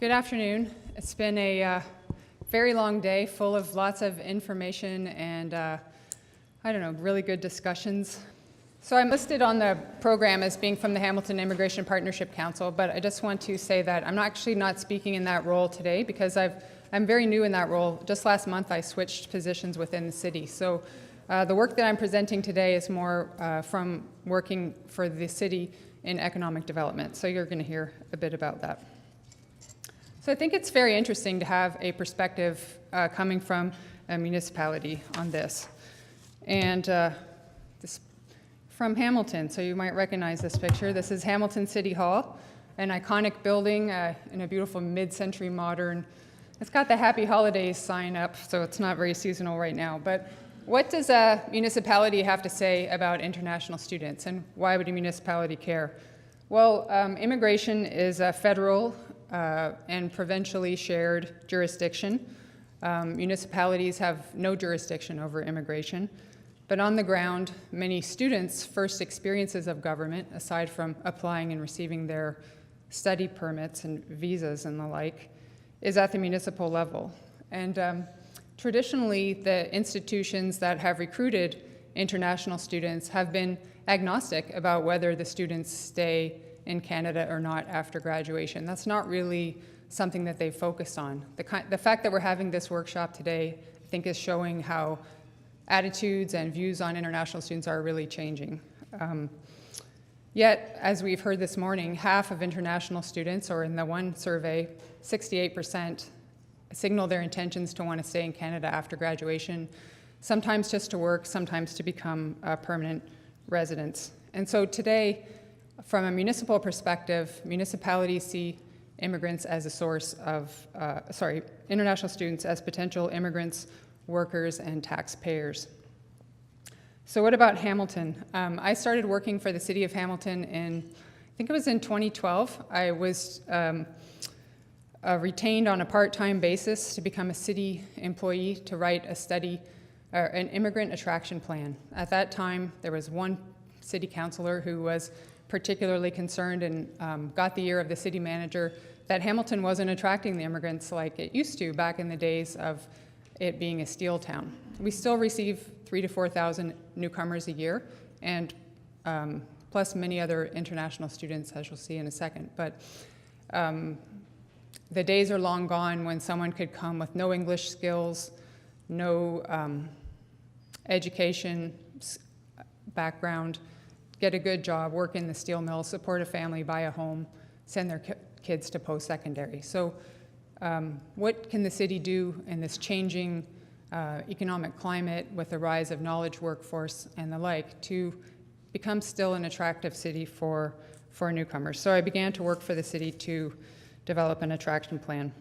Good afternoon. It's been a very long day full of lots of information and, really good discussions. So I'm listed on the program as being from the Hamilton Immigration Partnership Council, but I just want to say that I'm actually not speaking in that role today because I'm very new in that role. Just last month I switched positions within the city. So the work that I'm presenting today is more from working for the city in economic development. So you're going to hear a bit about that. So I think it's very interesting to have a perspective coming from a municipality on this. And this from Hamilton, so you might recognize this picture. This is Hamilton City Hall, an iconic building in a beautiful mid-century modern. It's got the Happy Holidays sign up, so it's not very seasonal right now. But what does a municipality have to say about international students, and why would a municipality care? Well, immigration is a federal and provincially shared jurisdiction. Municipalities have no jurisdiction over immigration, but on the ground, many students' first experiences of government, aside from applying and receiving their study permits and visas and the like, is at the municipal level. And traditionally, the institutions that have recruited international students have been agnostic about whether the students stay in Canada or not after graduation. That's not really something that they focused on. The fact that we're having this workshop today, I think, is showing how attitudes and views on international students are really changing. Yet, as we've heard this morning, half of international students, or in the one survey, 68%, signal their intentions to want to stay in Canada after graduation, sometimes just to work, sometimes to become permanent residents. And so today, from a municipal perspective, municipalities see immigrants as a source of, international students as potential immigrants, workers, and taxpayers. So what about Hamilton? I started working for the city of Hamilton I think it was in 2012. I was retained on a part-time basis to become a city employee to write a study, an immigrant attraction plan. At that time, there was one city councillor who was particularly concerned and got the ear of the city manager that Hamilton wasn't attracting the immigrants like it used to back in the days of it being a steel town. We still receive 3,000 to 4,000 newcomers a year, and plus many other international students, as you'll see in a second. But the days are long gone when someone could come with no English skills, no education background, get a good job, work in the steel mill, support a family, buy a home, send their kids to post-secondary. So what can the city do in this changing economic climate with the rise of knowledge workforce and the like to become still an attractive city for newcomers? So I began to work for the city to develop an attraction plan.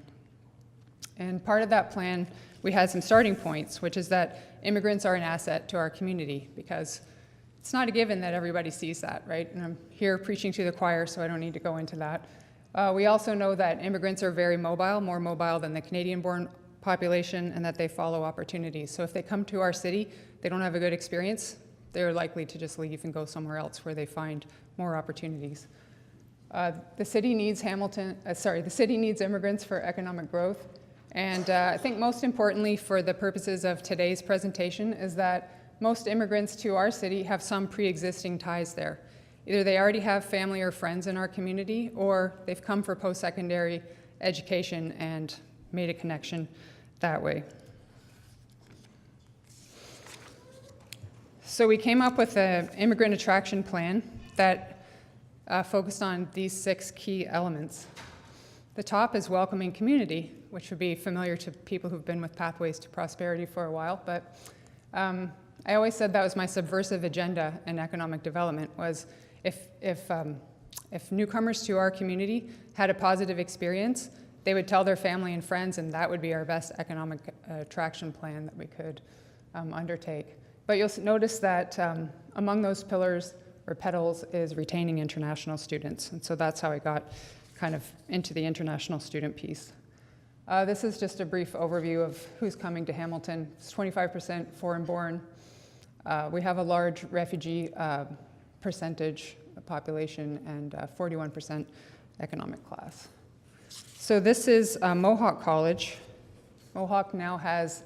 And part of that plan, we had some starting points, which is that immigrants are an asset to our community, because it's not a given that everybody sees that, right? And I'm here preaching to the choir, so I don't need to go into that. We also know that immigrants are very mobile, more mobile than the Canadian-born population, and that they follow opportunities. So if they come to our city, they don't have a good experience, they're likely to just leave and go somewhere else where they find more opportunities. The city needs the city needs immigrants for economic growth. And I think most importantly for the purposes of today's presentation is that most immigrants to our city have some pre-existing ties there. Either they already have family or friends in our community, or they've come for post-secondary education and made a connection that way. So we came up with an immigrant attraction plan that focused on these 6 key elements. The top is welcoming community, which would be familiar to people who've been with Pathways to Prosperity for a while, but I always said that was my subversive agenda in economic development, was if newcomers to our community had a positive experience, they would tell their family and friends, and that would be our best economic attraction plan that we could undertake. But you'll notice that among those pillars or petals is retaining international students, and so that's how I got kind of into the international student piece. This is just a brief overview of who's coming to Hamilton. It's 25% foreign-born. We have a large refugee percentage population and 41% economic class. So this is Mohawk College. Mohawk now has,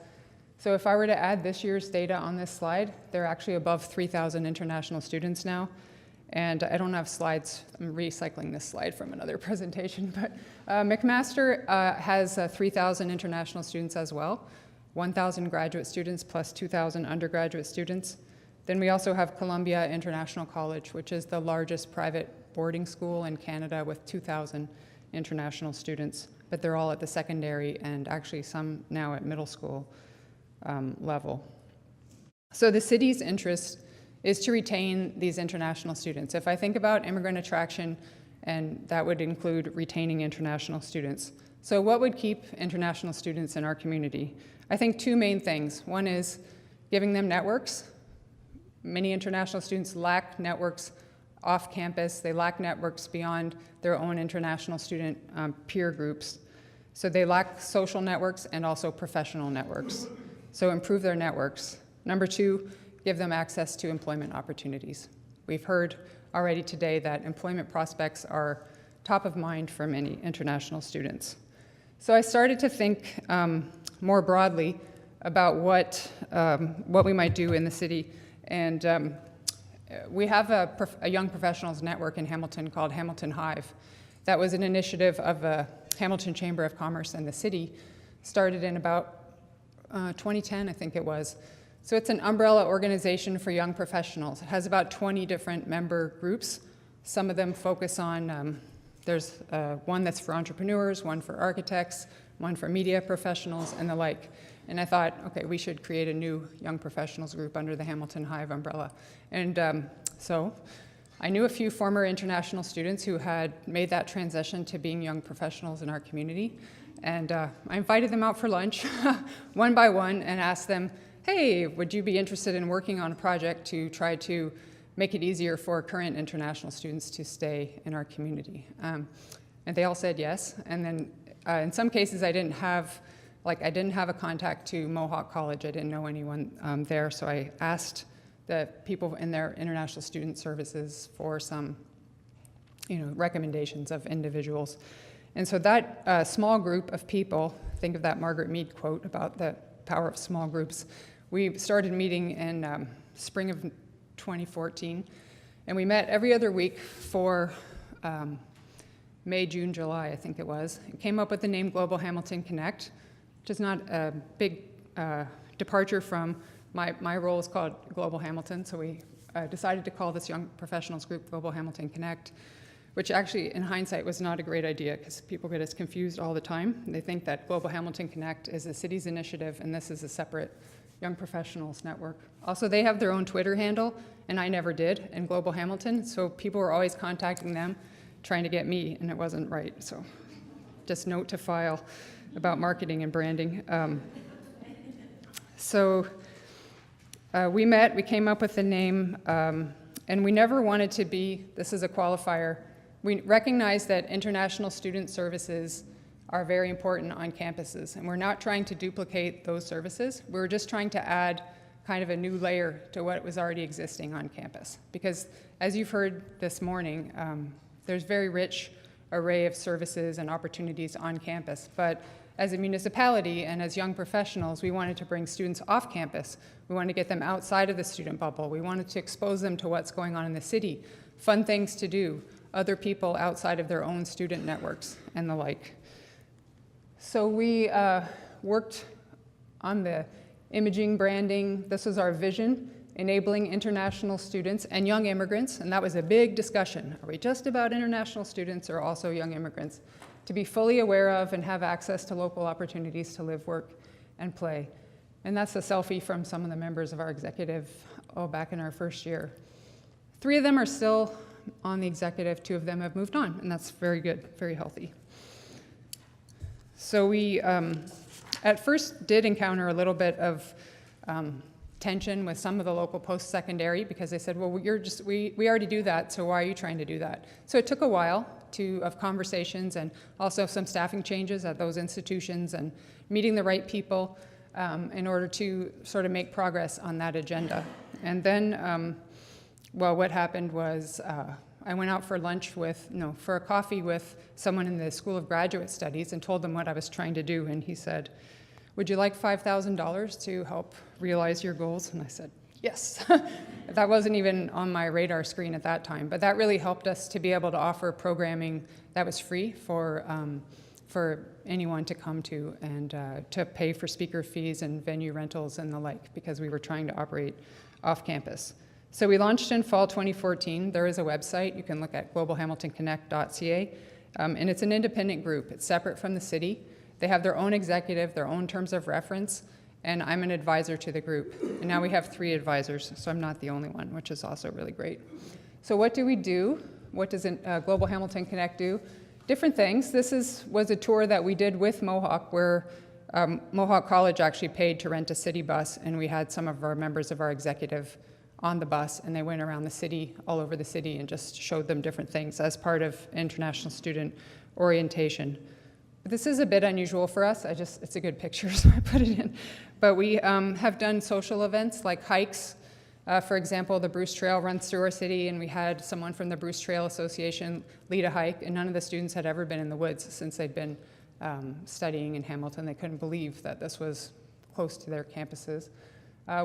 so if I were to add this year's data on this slide, they're actually above 3,000 international students now. And I don't have slides. I'm recycling this slide from another presentation. But McMaster has 3,000 international students as well, 1,000 graduate students plus 2,000 undergraduate students. Then we also have Columbia International College, which is the largest private boarding school in Canada with 2,000 international students. But they're all at the secondary and actually some now at middle school level. So the city's interest is to retain these international students. If I think about immigrant attraction, and that would include retaining international students. So what would keep international students in our community? I think two main things. One is giving them networks. Many international students lack networks off campus. They lack networks beyond their own international student peer groups. So they lack social networks and also professional networks. So improve their networks. Number two, give them access to employment opportunities. We've heard already today that employment prospects are top of mind for many international students. So I started to think more broadly about what we might do in the city. And we have a young professionals network in Hamilton called Hamilton Hive. That was an initiative of the Hamilton Chamber of Commerce and the city, started in about 2010, I think it was. So it's an umbrella organization for young professionals. It has about 20 different member groups. Some of them focus on, there's one that's for entrepreneurs, one for architects, one for media professionals, and the like. And I thought, okay, we should create a new young professionals group under the Hamilton Hive umbrella. And so I knew a few former international students who had made that transition to being young professionals in our community. And I invited them out for lunch, one by one, and asked them, hey, would you be interested in working on a project to try to make it easier for current international students to stay in our community? And they all said yes. And then in some cases, I didn't have a contact to Mohawk College. I didn't know anyone there, so I asked the people in their international student services for some, recommendations of individuals. And so that small group of people, think of that Margaret Mead quote about the power of small groups. We started meeting in spring of 2014, and we met every other week for May, June, July, I think it was. It came up with the name Global Hamilton Connect, which is not a big departure from my role is called Global Hamilton, so we decided to call this young professionals group Global Hamilton Connect, which actually, in hindsight, was not a great idea because people get us confused all the time. They think that Global Hamilton Connect is the city's initiative, and this is a separate young professionals network. Also, they have their own Twitter handle, and I never did, in Global Hamilton, so people were always contacting them, trying to get me, and it wasn't right. So just note to file about marketing and branding. We met, we came up with the name, and we never wanted to be, this is a qualifier, we recognize that international student services are very important on campuses, and we're not trying to duplicate those services. We're just trying to add kind of a new layer to what was already existing on campus. Because as you've heard this morning, there's very rich array of services and opportunities on campus, but as a municipality and as young professionals, we wanted to bring students off campus. We wanted to get them outside of the student bubble. We wanted to expose them to what's going on in the city, fun things to do, other people outside of their own student networks and the like. So we worked on the imaging, branding. This was our vision, enabling international students and young immigrants, and that was a big discussion. Are we just about international students or also young immigrants? To be fully aware of and have access to local opportunities to live, work, and play. And that's a selfie from some of the members of our executive, back in our first year. 3 of them are still on the executive, 2 of them have moved on, and that's very good, very healthy. So we, at first, did encounter a little bit of tension with some of the local post-secondary because they said, well, we already do that, so why are you trying to do that? So it took a while of conversations and also some staffing changes at those institutions and meeting the right people in order to sort of make progress on that agenda. And then, what happened was I went out for lunch for a coffee with someone in the School of Graduate Studies and told them what I was trying to do. And he said, "Would you like $5,000 to help realize your goals?" And I said, "Yes." That wasn't even on my radar screen at that time, but that really helped us to be able to offer programming that was free for anyone to come to, and to pay for speaker fees and venue rentals and the like, because we were trying to operate off campus. So we launched in fall 2014. There is a website. You can look at globalhamiltonconnect.ca, and it's an independent group. It's separate from the city. They have their own executive, their own terms of reference, and I'm an advisor to the group. And now we have 3 advisors, so I'm not the only one, which is also really great. So what do we do? What does Global Hamilton Connect do? Different things. This was a tour that we did with Mohawk, where Mohawk College actually paid to rent a city bus, and we had some of our members of our executive on the bus, and they went around the city, all over the city, and just showed them different things as part of international student orientation. This is a bit unusual for us. It's a good picture, so I put it in. But we have done social events like hikes. For example, the Bruce Trail runs through our city, and we had someone from the Bruce Trail Association lead a hike, and none of the students had ever been in the woods since they'd been studying in Hamilton. They couldn't believe that this was close to their campuses.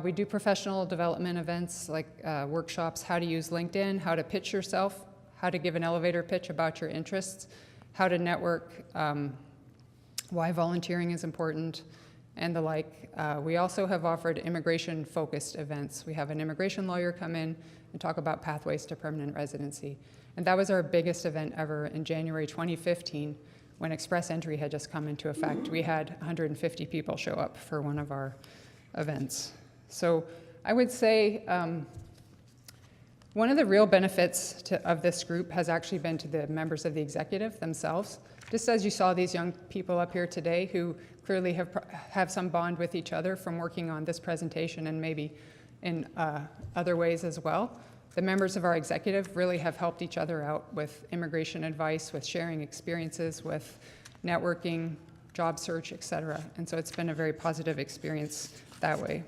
We do professional development events like workshops, how to use LinkedIn, how to pitch yourself, how to give an elevator pitch about your interests, how to network, why volunteering is important, and the like. We also have offered immigration-focused events. We have an immigration lawyer come in and talk about pathways to permanent residency. And that was our biggest event ever in January 2015, when express entry had just come into effect. We had 150 people show up for one of our events. So I would say one of the real benefits of this group has actually been to the members of the executive themselves. Just as you saw these young people up here today who clearly have some bond with each other from working on this presentation, and maybe in other ways as well. The members of our executive really have helped each other out with immigration advice, with sharing experiences, with networking, job search, etc. And so it's been a very positive experience that way.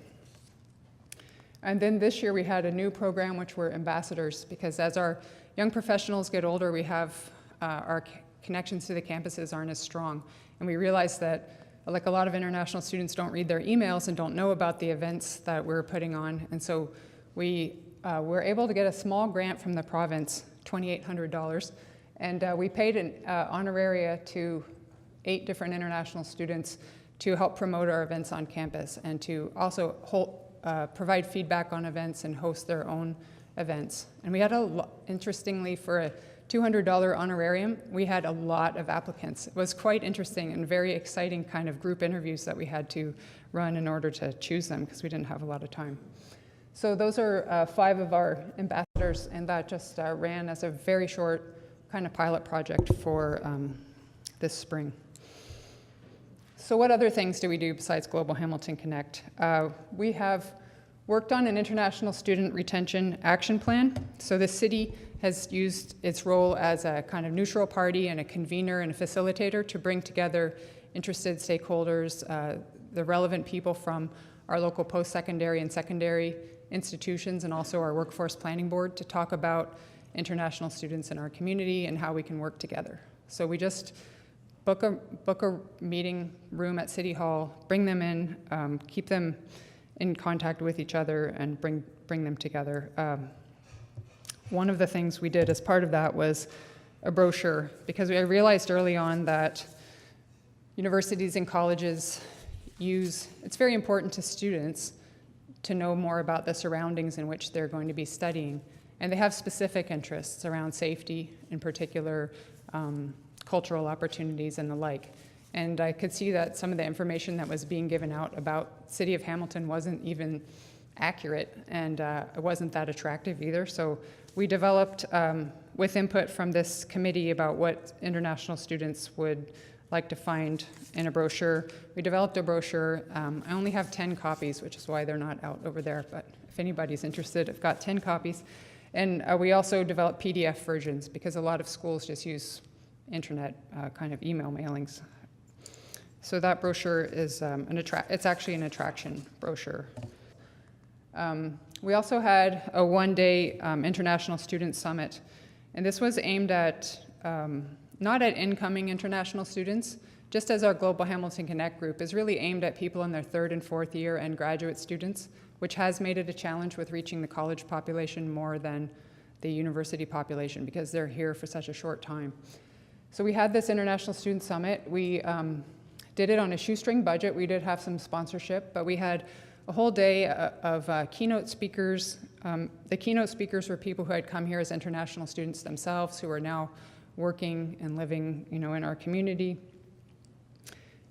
And then this year we had a new program, which were ambassadors, because as our young professionals get older, we have our connections to the campuses aren't as strong. And we realized that, like, a lot of international students don't read their emails and don't know about the events that we're putting on. And so we were able to get a small grant from the province, $2,800, and we paid an honoraria to 8 different international students to help promote our events on campus, and to also provide feedback on events and host their own events. And we had interestingly, for a $200 honorarium, we had a lot of applicants. It was quite interesting and very exciting kind of group interviews that we had to run in order to choose them, because we didn't have a lot of time. So those are 5 of our ambassadors, and that just ran as a very short kind of pilot project for this spring. So what other things do we do besides Global Hamilton Connect? We have worked on an international student retention action plan. So the city has used its role as a kind of neutral party and a convener and a facilitator to bring together interested stakeholders, the relevant people from our local post-secondary and secondary institutions, and also our workforce planning board, to talk about international students in our community and how we can work together. So we just book a meeting room at City Hall, bring them in, keep them in contact with each other, and bring them together. One of the things we did as part of that was a brochure, because I realized early on that universities and colleges it's very important to students to know more about the surroundings in which they're going to be studying. And they have specific interests around safety, in particular, cultural opportunities and the like. And I could see that some of the information that was being given out about City of Hamilton wasn't even accurate, and it wasn't that attractive either. So we developed, with input from this committee about what international students would like to find in a brochure, we developed a brochure. I only have 10 copies, which is why they're not out over there, but if anybody's interested, I've got 10 copies. And we also developed PDF versions, because a lot of schools just use internet kind of email mailings. So that brochure is it's actually an attraction brochure. We also had a one-day International Student Summit And this was aimed at, not at incoming international students, just as our Global Hamilton Connect group is really aimed at people in their 3rd and 4th year and graduate students, which has made it a challenge with reaching the college population more than the university population because they're here for such a short time. So we had this International Student Summit. We did it on a shoestring budget. We did have some sponsorship, but we had a whole day of keynote speakers. The keynote speakers were people who had come here as international students themselves, who are now working and living, in our community.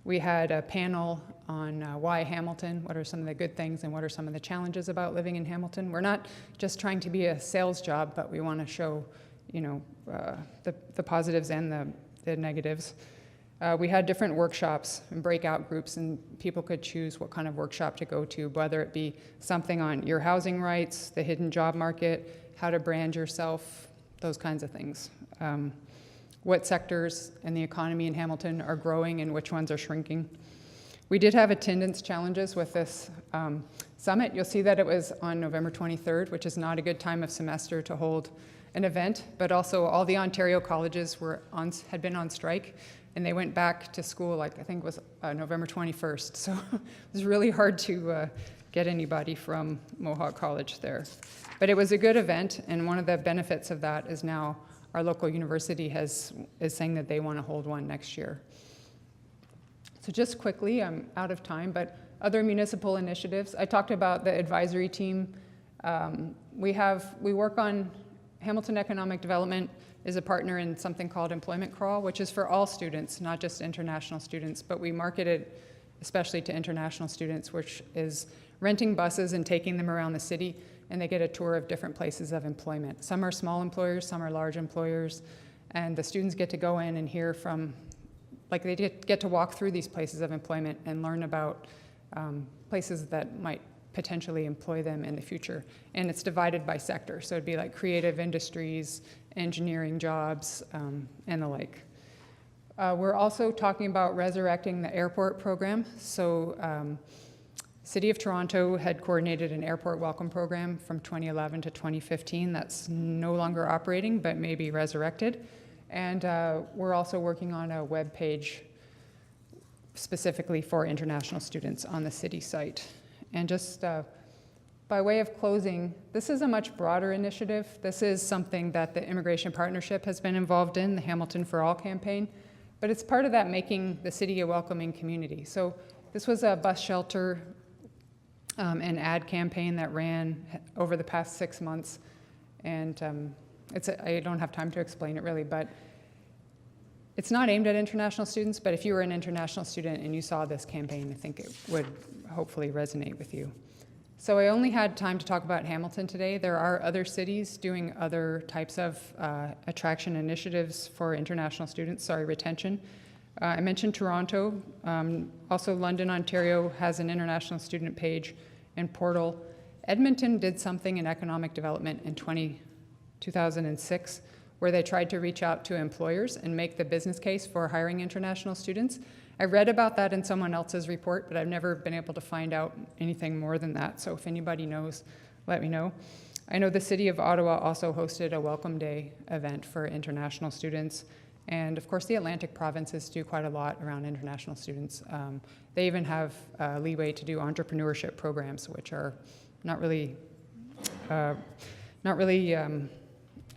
We had a panel on why Hamilton, what are some of the good things and what are some of the challenges about living in Hamilton. We're not just trying to be a sales job, but we want to show, the positives and the negatives. We had different workshops and breakout groups, and people could choose what kind of workshop to go to, whether it be something on your housing rights, the hidden job market, how to brand yourself, those kinds of things. What sectors in the economy in Hamilton are growing and which ones are shrinking. We did have attendance challenges with this summit. You'll see that it was on November 23rd, which is not a good time of semester to hold an event, but also all the Ontario colleges had been on strike, and they went back to school, I think it was November 21st. So it was really hard to get anybody from Mohawk College there. But it was a good event, and one of the benefits of that is now our local university is saying that they want to hold one next year. So just quickly, I'm out of time, but other municipal initiatives. I talked about the advisory team. We work on Hamilton Economic Development is a partner in something called Employment Crawl, which is for all students, not just international students, but we market it especially to international students, which is renting buses and taking them around the city, and they get a tour of different places of employment. Some are small employers, some are large employers, and the students get to go in and hear from, they get to walk through these places of employment and learn about places that might potentially employ them in the future. And it's divided by sector, so it'd be like creative industries, engineering jobs, and the like. We're also talking about resurrecting the airport program. So City of Toronto had coordinated an airport welcome program from 2011 to 2015. That's no longer operating, but may be resurrected. And we're also working on a web page specifically for international students on the city site. And just by way of closing, this is a much broader initiative. This is something that the Immigration Partnership has been involved in, the Hamilton for All campaign, but it's part of that making the city a welcoming community. So this was a bus shelter an ad campaign that ran over the past 6 months, and I don't have time to explain it really, but it's not aimed at international students, but if you were an international student and you saw this campaign, I think it would hopefully resonate with you. So I only had time to talk about Hamilton today. There are other cities doing other types of attraction initiatives for international students, retention. I mentioned Toronto. Also London, Ontario has an international student page and portal. Edmonton did something in economic development in 2006 where they tried to reach out to employers and make the business case for hiring international students. I read about that in someone else's report, but I've never been able to find out anything more than that. So if anybody knows, let me know. I know the City of Ottawa also hosted a Welcome Day event for international students. And of course, the Atlantic provinces do quite a lot around international students. They even have leeway to do entrepreneurship programs, which are not really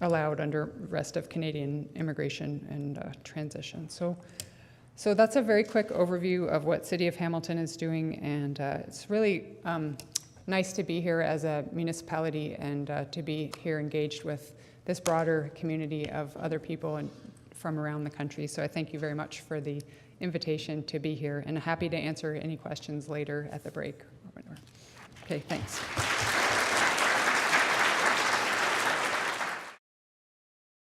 allowed under rest of Canadian immigration and transition. So that's a very quick overview of what City of Hamilton is doing, and it's really nice to be here as a municipality and to be here engaged with this broader community of other people and from around the country. So I thank you very much for the invitation to be here, and happy to answer any questions later at the break. Okay, thanks.